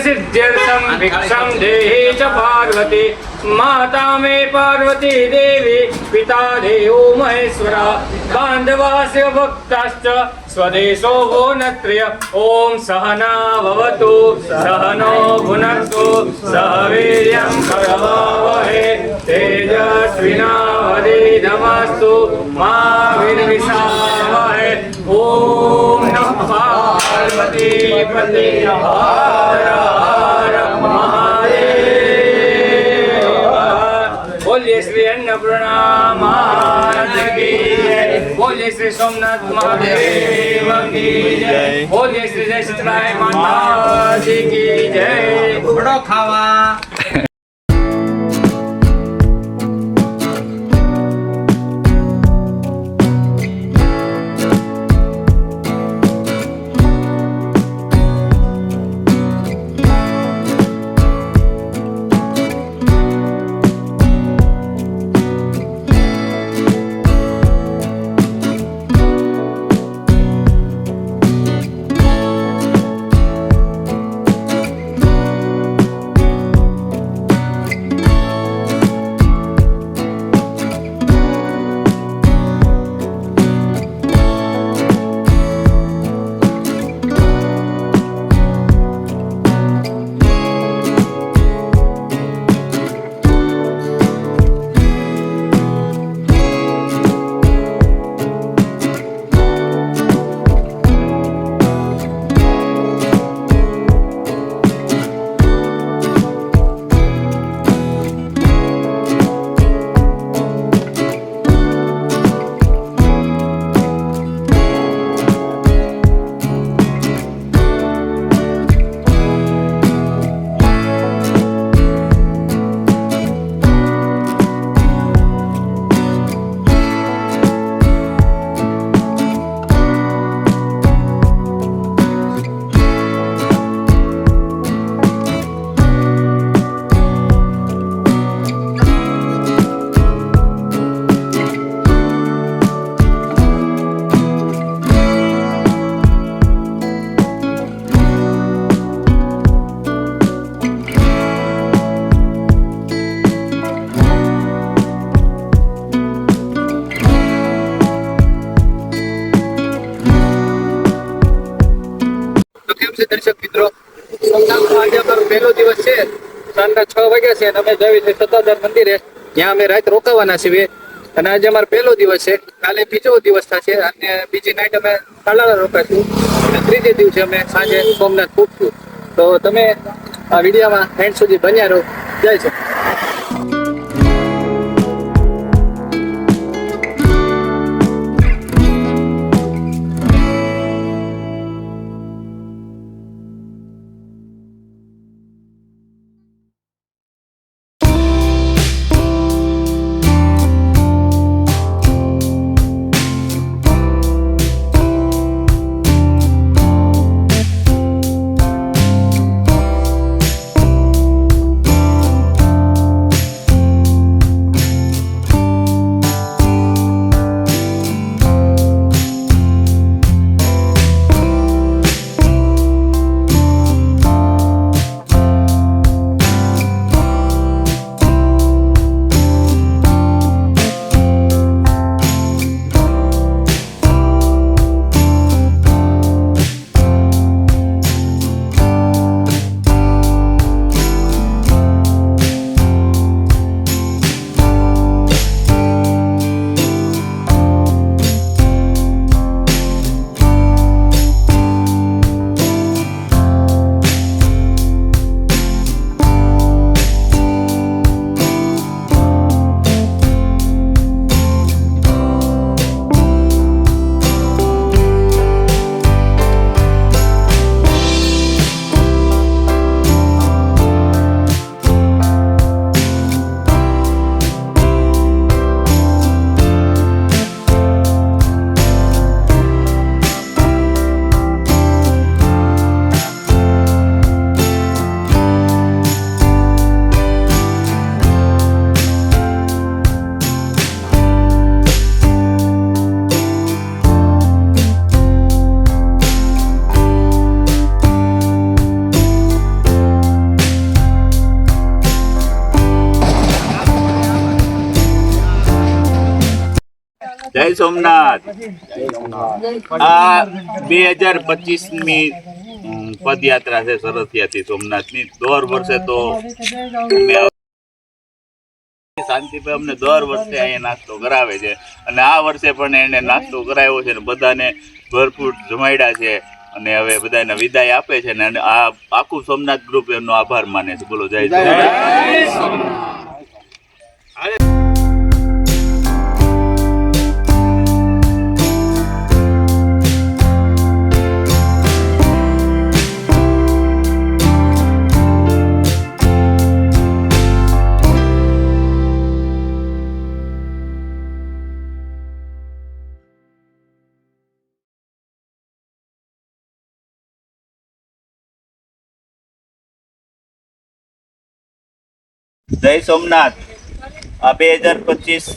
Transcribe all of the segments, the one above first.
सिद्ध्यर्थं भिक्षं देहि च पार्वती माता मे पार्वती देवी पिता देवो महेश्वरा बान्धवास्य भक्ताश्च स्वदेशो वो नत्र्य ॐ सहना भवतु सहनो भुनक्तु सह वीर्यं करवावहै तेजस्विनावधीतमस्तु मा विद्विषावहै ॐ नमः पार्वती पते हर हर महादेव। बोलिए श्री अन्नपूर्णा माता की जय, बोलिए श्री सोमनाथ महादेव की जय, बोलिए श्री जय शीतलाय माता जी की जय। बड़ो खावा દર્શક મિત્રો, સોમનાથનો આજે અમારો પહેલો દિવસ છે. સાંજના 6 વાગ્યા છે અને અમે જઈએ છીએ સત્તાધાર મંદિરે, ત્યાં અમે રાત રોકાવાના છીએ. અને આજે અમારો પહેલો દિવસ છે. કાલે બીજો દિવસ થશે અને બીજી નાઈટ અમે તાલાળા રોકાશું અને ત્રીજે દિવસે અમે સાંજે સોમનાથ પહોંચશું. તો તમે આ વિડીયોમાં એન્ડ સુધી બન્યા રહો. જય છે. સોમનાથ. આ 2025મી પદયાત્રા છે સરસિયાથી સોમનાથની. દર વર્ષે તો શાંતિભાઈ અમને દર વર્ષે અહીંયા નાસ્તો કરાવે છે અને આ વર્ષે પણ એને નાસ્તો કરાવ્યો છે ને બધાને ભરપૂર જમાડ્યા છે અને હવે બધાને વિદાય આપે છે ને આ આખું સોમનાથ ગ્રુપ એમનો આભાર માને છે. બોલો જય સોમનાથ. જય સોમનાથ. આ 2025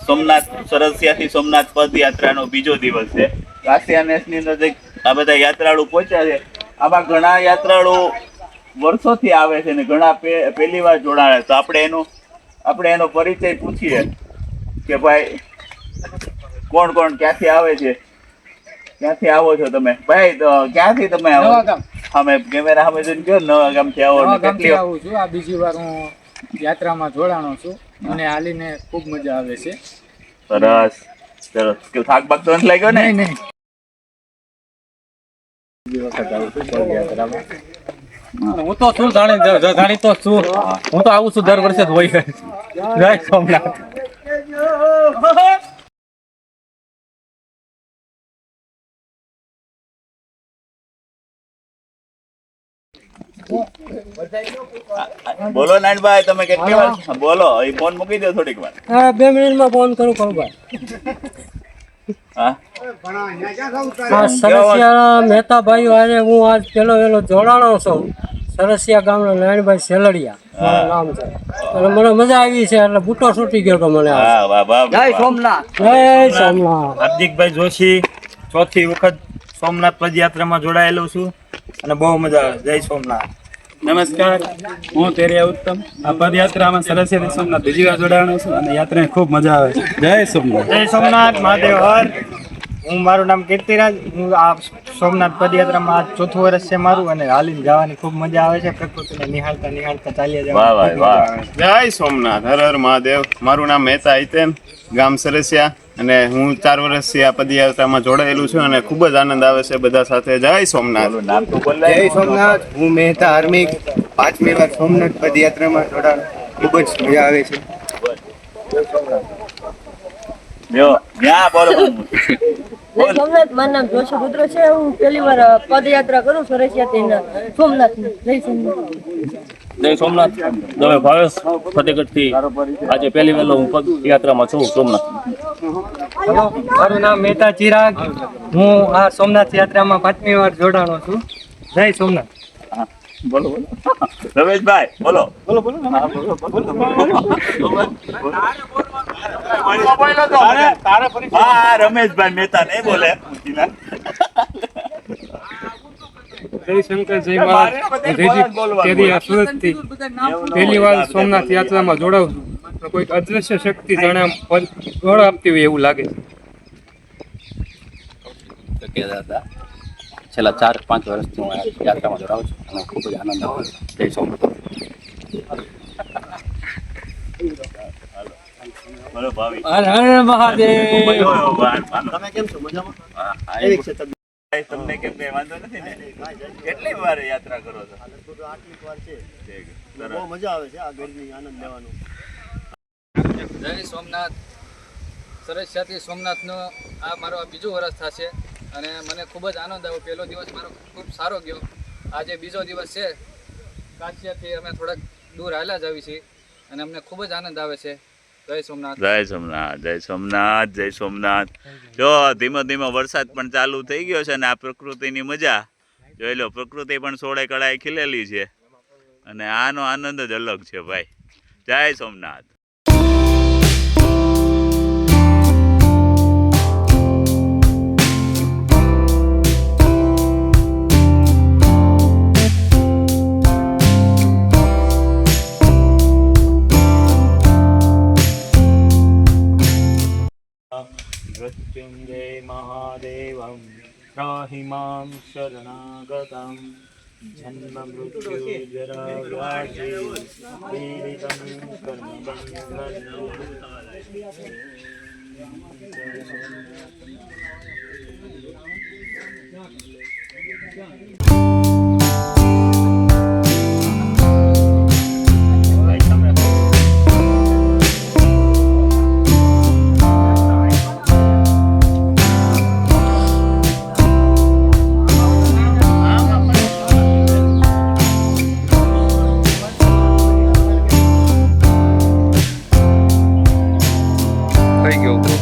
સોમનાથ સરસિયાથી સોમનાથ પદયાત્રાનો બીજો દિવસ છે. કાશિયાનેસની નજીક આ બધા યાત્રાળુ પહોંચ્યા છે. આમાં ઘણા યાત્રાળુ વર્ષોથી આવે છે ને ઘણા પહેલી વાર જોડાયા. તો આપણે એનો પરિચય પૂછીએ કે ભાઈ કોણ કોણ ક્યાંથી આવે છે, ક્યાંથી આવો છો તમે? ભાઈ ક્યાંથી તમે આવો? અમે કેમેરા સામે જોઈને કહો નવા ગામથી આવો ને કેટલી આવું છું. આ બીજી વાર હું યાત્રામાં જોડાણો છું અને હાલીને ખૂબ મજા આવે છે. સરસ સરસ. કે થાક બાક તો નથી લાગ્યો ને? નહીં હું તો શું જાણી તો છું. હું તો આવું છું દર વર્ષે જ હોય. જય સોમનાથ. બોલો નાનભાઈ, તમે કેટલી વાર બોલો? એ ફોન મૂકી દો થોડીક વાર. 2 મિનિટમાં ફોન કરું ભાઈ. હા સરસિયા મહેતા ભાઈઓ આજે હું આજ પેલો જોડાણો છું. સરસિયા ગામનો નારાયણભાઈ સેલડિયા મારું નામ છે. એટલે મને મજા આવી છે એટલે બૂટો છૂટી ગયો તો મને. વાહ વાહ વાહ. જય સોમનાથ. જય સોમનાથ. હાર્દિકભાઈ જોશી ચોથી વખત સોમનાથ પદયાત્રામાં જોડાયેલો છું અને બહુ મજા આવે. જય સોમનાથ. નમસ્કાર, હું તેરિયા ઉત્તમ. આ પદયાત્રામાં સરસિયાથી સોમનાથ બીજી વાર જોડાવાનો છું અને યાત્રાની ખૂબ મજા આવે છે. જય સોમનાથ. જય સોમનાથ મહાદેવ હર. હું મારું નામ કીર્તિરાજ. હું આ સોમનાથ પદયાત્રામાં આ ચોથું વર્ષ છે મારું અને હાલીને જવાની ખૂબ મજા આવે છે. પ્રકૃતિને નિહાળતા નિહાળતા ચાલ્યા વાહ જવાનું. વાહ વાહ. જય સોમનાથ. હર હર મહાદેવ. મારું નામ મહેતા હિતેન, ગામ સરસિયા, અને હું 4 વર્ષથી આ પદયાત્રામાં જોડાયેલું છું અને ખૂબ જ આનંદ આવે છે બધા સાથે. જય સોમનાથ. નામ તો બોલ. જય સોમનાથ. હું મહેતા હાર્મિક, 5મી વાર સોમનાથ પદયાત્રામાં જોડાણ. ખૂબ જ મજા આવે છે. જો ત્યાં બોલો. જય સોમનાથ. મારું નામ જોશી પુત્ર છે. હું પહેલી વાર પદયાત્રા કરું સરસિયાથી સોમનાથ. જય સોમનાથ. જય સોમનાથ. તમે ભાવેશ ફતેગઢથી આજે પહેલી વહેલો હું પદયાત્રામાં છું સોમનાથ. હેલો, મારું નામ મહેતા ચિરાગ. હું આ સોમનાથ યાત્રામાં 5મી વાર જોડાણો છું. જય સોમનાથ. બોલો બોલો. રમેશભાઈ બોલો. બોલો બોલો. હા રમેશભાઈ મહેતા નહીં બોલે. જય શંકર, જય મહારાજ. સુરતથી પહેલી વાર સોમનાથ યાત્રામાં જોડાઉં છું. કોઈક અદૃશ્ય શક્તિ જાણે આમ બળ આપતી હોય એવું લાગે છે. છેલ્લા 4-5 વર્ષથી હું આ યાત્રામાં જોડાઉં છું અને ખૂબ જ આનંદ આવે છે. જય સોમનાથ. બોલો ભાવી. હર હર મહાદેવ. તમે કેમ છો? મજામાં? તમને કેમ કઈ વાંધો નથી ને? કેટલી વાર યાત્રા કરો છો? આટલી વાર છે. બહુ મજા આવે છે આ ગરમી આનંદ લેવાનો. જય સોમનાથ. સરસિયાથી સોમનાથનો આ મારો બીજું વર્ષ થશે અને મને ખૂબ જ આનંદ આવ્યો. પહેલો દિવસ મારો ખૂબ સારો ગયો. આજે બીજો દિવસ છે. કાશિયાથી અમે થોડાક દૂર હાલ્યા જ આવી છીએ અને અમને ખૂબ જ આનંદ આવે છે. જય સોમનાથ. જય સોમનાથ. જય સોમનાથ. જય સોમનાથ. જો ધીમે ધીમે વરસાદ પણ ચાલુ થઈ ગયો છે અને આ પ્રકૃતિની મજા જોઈ લો. પ્રકૃતિ પણ સોળે કળાએ ખીલેલી છે અને આનો આનંદ જ અલગ છે ભાઈ. જય સોમનાથ. ત્રાहि માં શરણાગતં જન્મ મૃત્યુ જરા વ્યાધિ પીડિતં થઈ ગયો bro.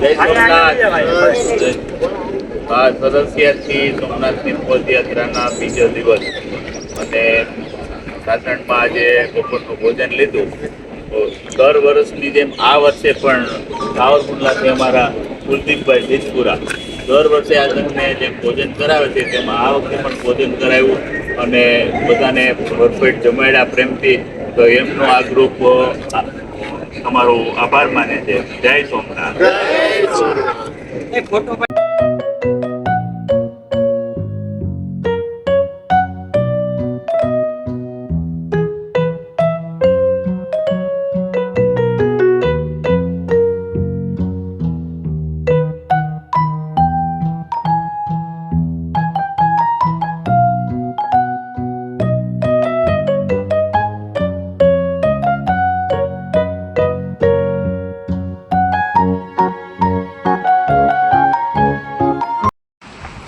જય સોમનાથ. આ સરસિયાથી સોમનાથની પદયાત્રાના બીજો દિવસ અને સાસણમાં આજે બપોરનું ભોજન લીધું. તો દર વર્ષની જેમ આ વર્ષે પણ સાવરકુંડલાથી અમારા કુલદીપભાઈ જેજપુરા દર વર્ષે આ તમને જે ભોજન કરાવે છે તેમાં આ વખતે પણ ભોજન કરાવ્યું અને બધાને ભરપેટ જમાડ્યા પ્રેમથી. તો એમનો આ ગ્રુપ અમારો આભાર માને છે. જય સોમનાથ.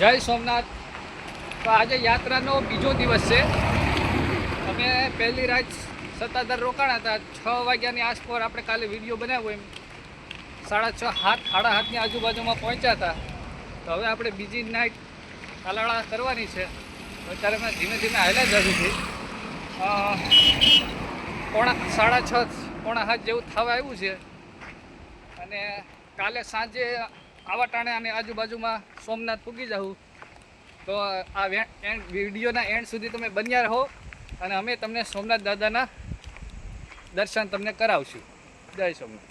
જય સોમનાથ. તો આજે યાત્રાનો બીજો દિવસ છે. અમે પહેલી રાત સત્તાધાર રોકાણા હતા. 6 વાગ્યાની આસપાસ આપણે કાલે વિડીયો બનાવ્યો એમ 6:30 7:30ની આજુબાજુમાં પહોંચ્યા હતા. તો હવે આપણે બીજી નાઇટ તાલાળા કરવાની છે. અત્યારે અમે ધીમે ધીમે હાલ્યા જશું છીએ. 6:30 પોણા 7 જેવું થવા આવ્યું છે. અને કાલે સાંજે આવા ટાણે અને આજુબાજુમાં સોમનાથ પૂગી જાઉં. તો આ વિડીયોના એન્ડ સુધી તમે બન્યા રહો અને અમે તમને સોમનાથ દાદાના દર્શન તમને કરાવશું. જય સોમનાથ.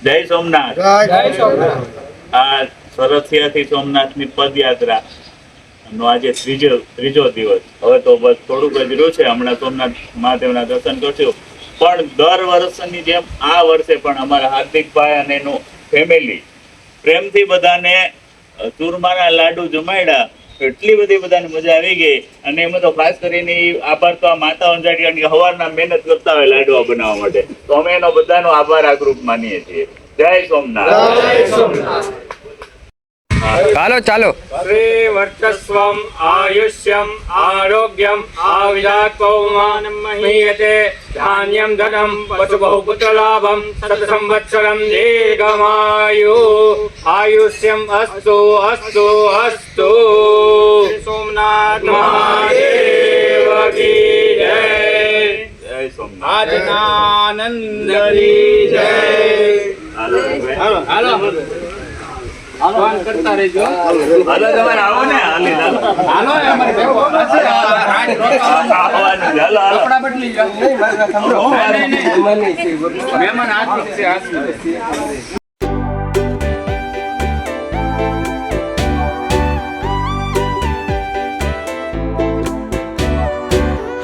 જય સોમનાથ. આ સરસિયાથી સોમનાથની પદયાત્રા નો આજે ત્રીજો દિવસ. હવે તો બસ થોડુંક જ રહ્યું છે. હમણાં સોમનાથ મહાદેવના દર્શન કરશું. પણ દર વર્ષની જેમ આ વર્ષે પણ અમારા હાર્દિકભાઈ અને એનું ફેમિલી પ્રેમથી બધાને ચૂરમાના લાડુ જમાડ્યા. એટલી બધી બધાને મજા આવી ગઈ. અને એમાં તો ખાસ કરીને આભાર તો આ માતા અંજારી, કારણ કે સવારના મહેનત કરતા હોય લાડવા બનાવવા માટે. તો અમે એનો બધાનો આભાર આ ગ્રુપ માનીએ છીએ. જય સોમનાથ. ચાલો ચાલો. શ્રી વર્ચસ્વમ આયુષ્યમ આરોગ્યમ આવિદાત્વમાનમ મહીયતે ધાન્યમ ધનમ પશુ બહુપુત્ર લાભમ સત સંવત્સરમ દીર્ઘમાયુ આયુષ્યમ અસ્તુ અસ્તુ અસ્તુ. સોમનાથ મહાદેવ કી જય. જય સોમનાથ. આનંદની જય. હાલો કરતા રહેજો. હાલો તમારે આવો ને હાલી હાલો. આવવાનું છે. હાલો હાલો. મહેમાન હાથ છે હાથ.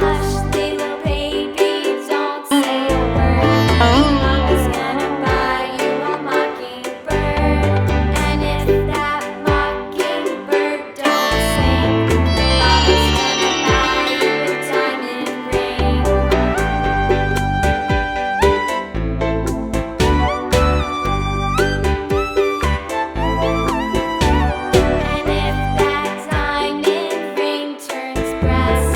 Hush, little baby, don't say a word. Mama's gonna buy you a mockingbird. And if that mockingbird don't sing, Mama's gonna buy you a diamond ring. And if that diamond ring turns brass,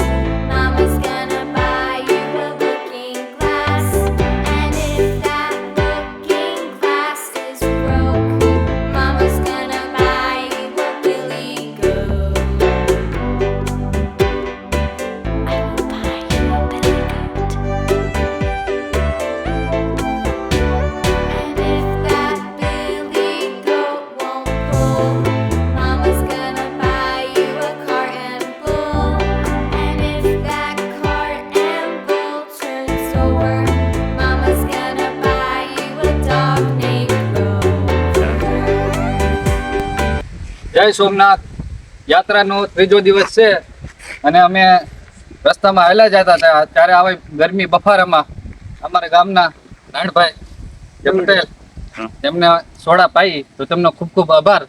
Mama's gonna buy you a looking glass. And if that looking glass is broke, Mama's gonna buy you a billy goat. I will buy you a billy goat. And if that billy goat won't pull, Mama's gonna buy you a cart and bull. And if that cart and bull turns over, Mama's gonna buy you a dog named Rover. જય સોમનાથ. યાત્રાનો ત્રીજો દિવસ છે અને અમે રસ્તામાં હાલ્યા જતા હતા ત્યારે આવે ગરમી બફારામાં અમારા ગામના નાણભાઈ પટેલ તેમને સોડા પાઈ તો તેમનો ખૂબ ખૂબ આભાર.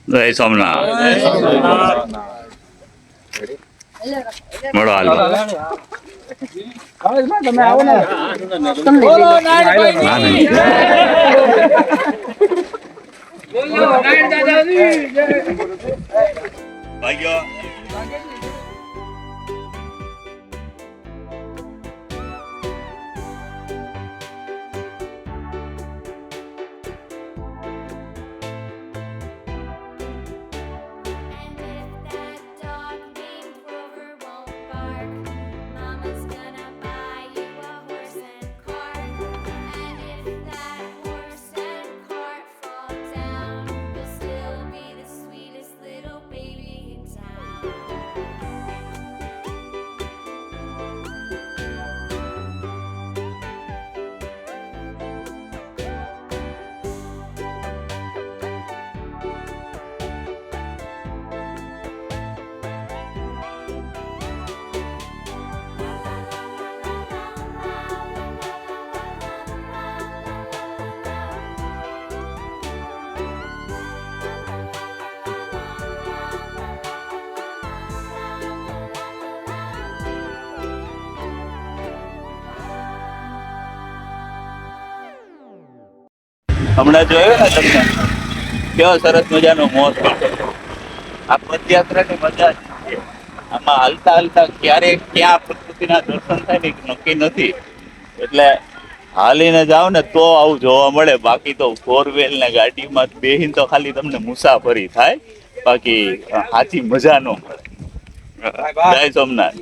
જય સોમનાથ. મળો હાલો. ભાઈઓ And if that dog named Rover won't bark, Mama's gonna buy you a horse and cart. And if that horse and cart fall down, you'll still be the sweetest little baby in town. હમણાં જોયો ને તમને કેવો સરસ મજાનો મોસમ. આ પદયાત્રાની મજા જ છે. આમાં હાલતા હાલતા ક્યારે ક્યાં પ્રકૃતિના દર્શન થાય ને નક્કી નથી. એટલે હાલીને જાઓ ને તો આવું જોવા મળે. બાકી તો 4-wheel ને ગાડીમાં બેહીને તો ખાલી તમને મુસાફરી થાય, બાકી સાચી મજા ન મળે. જય સોમનાથ.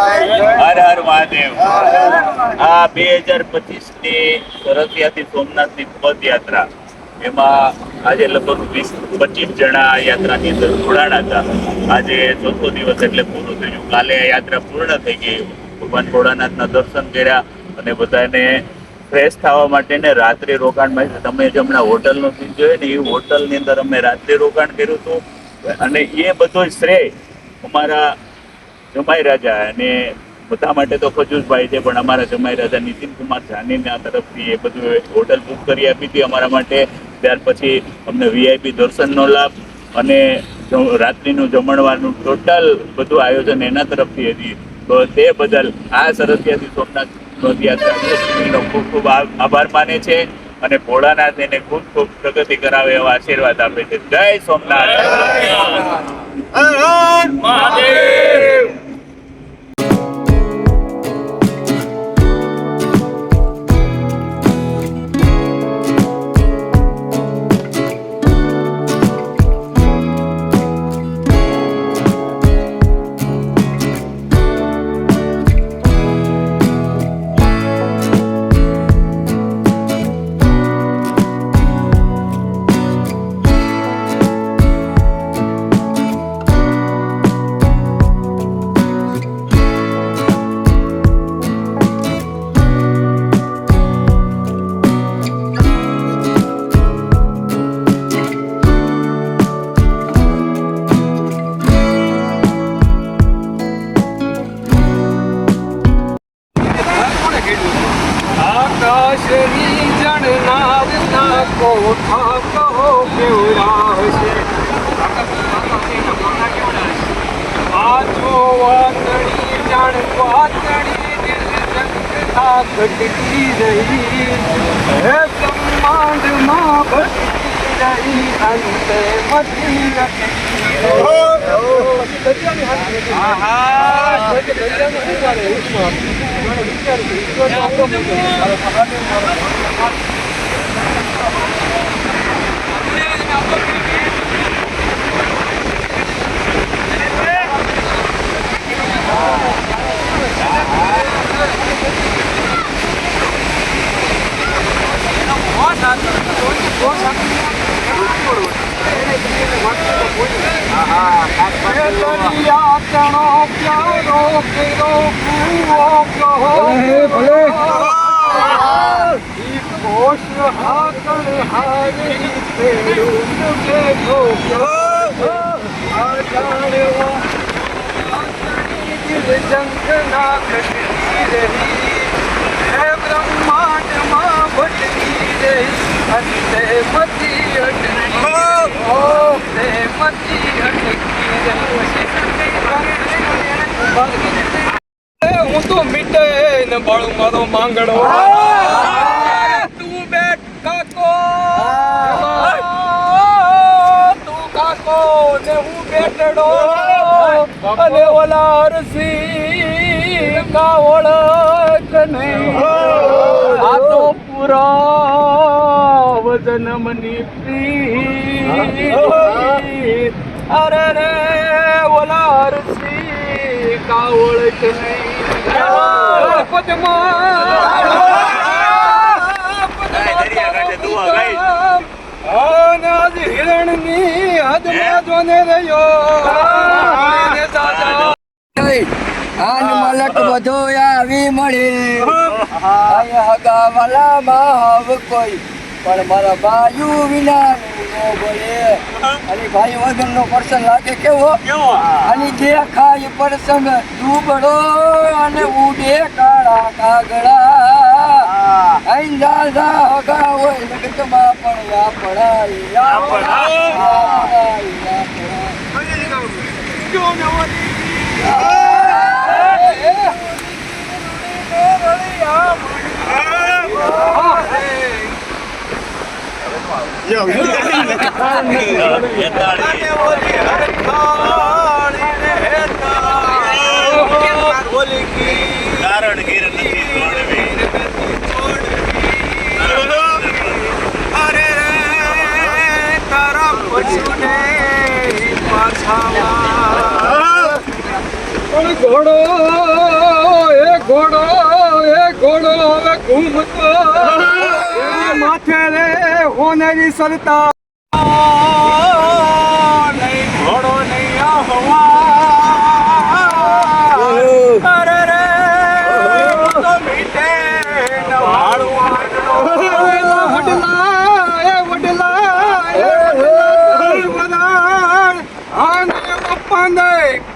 હર હર મહાદેવ. આ 2025 ની સરસિયાથી સોમનાથની પદયાત્રા, એમાં આજે લગભગ 20-25 જણા આ યાત્રાની અંદર જોડાણા હતા. આજે ચોથો દિવસ એટલે પૂરું થયું. કાલે આ યાત્રા પૂર્ણ થઈ ગઈ. ભગવાન ભોળાનાથના દર્શન કર્યા અને બધાને ફ્રેશ થવા માટે ને રાત્રિ રોકાણ, તમે જે હમણાં હોટલનો સીન જોયો ને, એ હોટલની અંદર અમે રાત્રિ રોકાણ કર્યું હતું. અને એ બધો શ્રેય અમારા જમાઈ રાજા અને બધા માટે તો ખજૂરભાઈ છે, પણ અમારા જમાઈ રાજા નીતિનકુમાર જાનીના તરફથી એ બધું હોટલ બુક કરી આપી હતી અમારા માટે. ત્યાર પછી અમને વીઆઈપી દર્શનનો લાભ અને રાત્રિનું જમણવારનું ટોટલ બધું આયોજન એના તરફથી હતી. તો તે બદલ આ સરસિયાથી સોમનાથ પદયાત્રાનો ખૂબ ખૂબ આભાર માને છે અને ભોળાનાથ એને ખૂબ ખૂબ પ્રગતિ કરાવે એવા આશીર્વાદ આપે છે. જય સોમનાથ. મહાદેવ. આકાશની જણનારના કોઠા કહો કેવડાવશે, આજો વાતણી જાણ વાતણી નિર્જનતા ઘટતી રહી, હે બ્રહ્માંડમાં ભટકી રહી, અંતે મથી બ્રહ્માંડમાં ભટકી રહી, અંતે મથી હું તો મીટે ને બાળું મારો માંગડો, તું બેટ કાકો, તું કાકો ને હું બેટડો, અને ઓલા રસી કા ઓળખ નહીં, આ તો પૂરા વજન મની પ્રી, અરે રે ઓલા રસી કા ઓળખ નહીં, હિરણની હદમાં જોને રહ્યો, આન મલક બધો આવી મળી, હગા વાલામાં હવે કોઈ પણ મારા બાયુ વિના નો બોલે, અને ભાઈ વગર નો પ્રસંગ લાગે કેવો, અને જે ખાય પ્રસંગ ડૂબડો અને ઉડે કાળા કાગડા, અહીં દાદા હગા હોય જગતમાં પણ કારણ ગીર નથી છોડવી, અરે રે તારા પશુને પાછા ઘૂમતો એની માથે રે હોનેરી સરતા નહીં ઘોડો નહીં હવા અરે રે તો મીઠે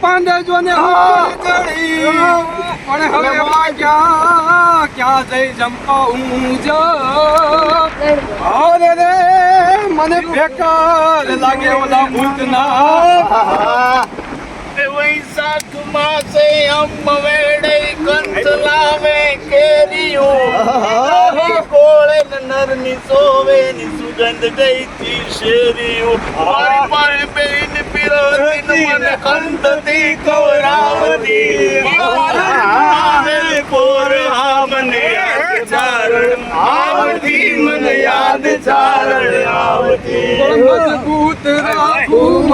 પાંદે જોને પણ હવે ક્યાં જઈ જંપાઉં અરે રે મને બેકાર લાગે ઓલા ભૂતના વૈશાખ માસે અંબ વેડે કંઠ લાવે કેરીઓ કોળે નરની સોવે ની સુગંધ ગઈતી શેરીઓ મારી પાસે બેન પીરોતી મને કંઠથી કવરાવતી આવે પોર મને ચારણ આવતી મને યાદ ચારણ આવતી મજબૂત રાખું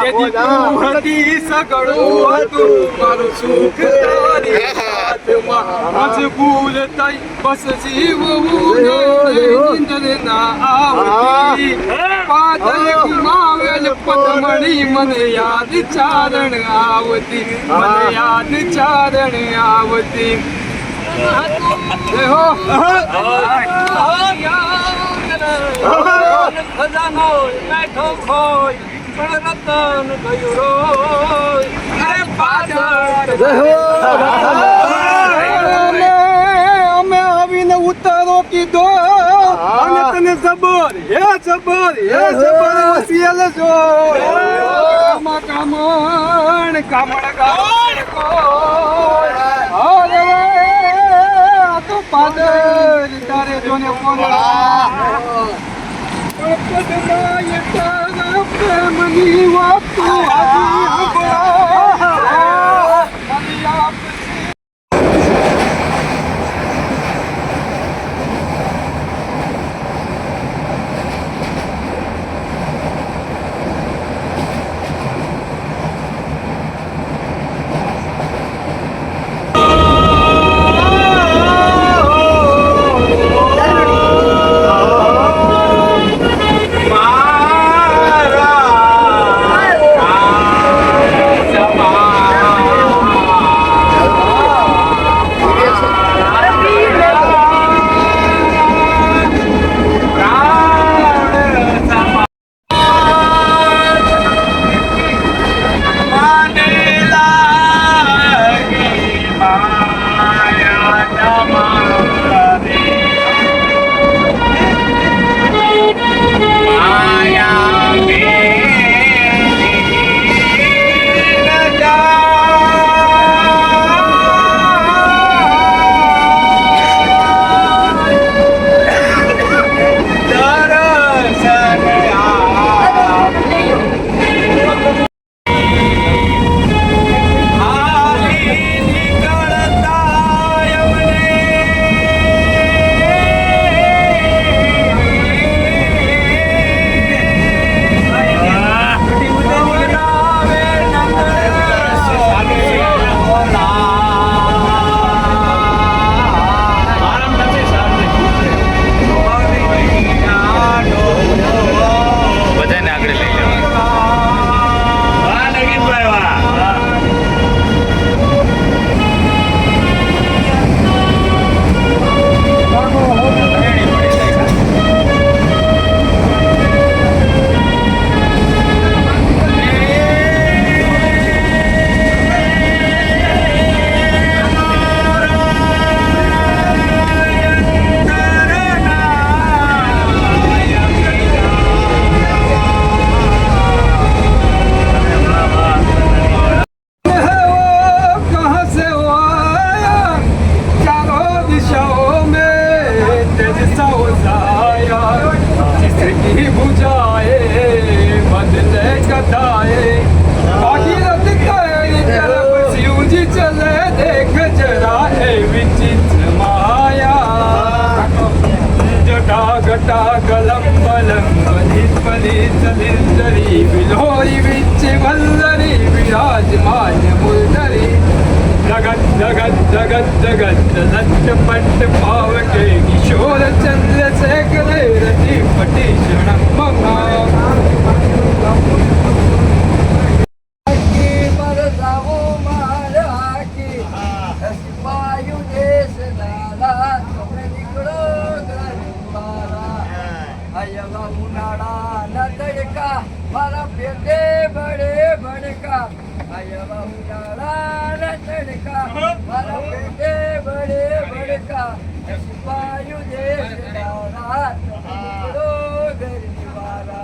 જેથી તું હતી સગળું હતું મારું સુખ તારી હાથમાં મજબૂર થઈ બસ જીવવું નીંદર ના આવતી પાછળ ગુમાવેલ પદમણી મને યાદ ચારણ આવતી મને યાદ ચારણ આવતી ખજાનો બેઠો ખોય પણ રતન ગયું રોય અરે પાછળ અમે આવીને ઉતારો કીધો અને તને જબર હે વસીએલ જો કામણ અરે તો પાદર તારે જોને પોલા પ્રેમની વાત का आया उजाला तड़का मारा बेटे बड़े बड़का सिपाही देश दारा तुम करो गरीब वाला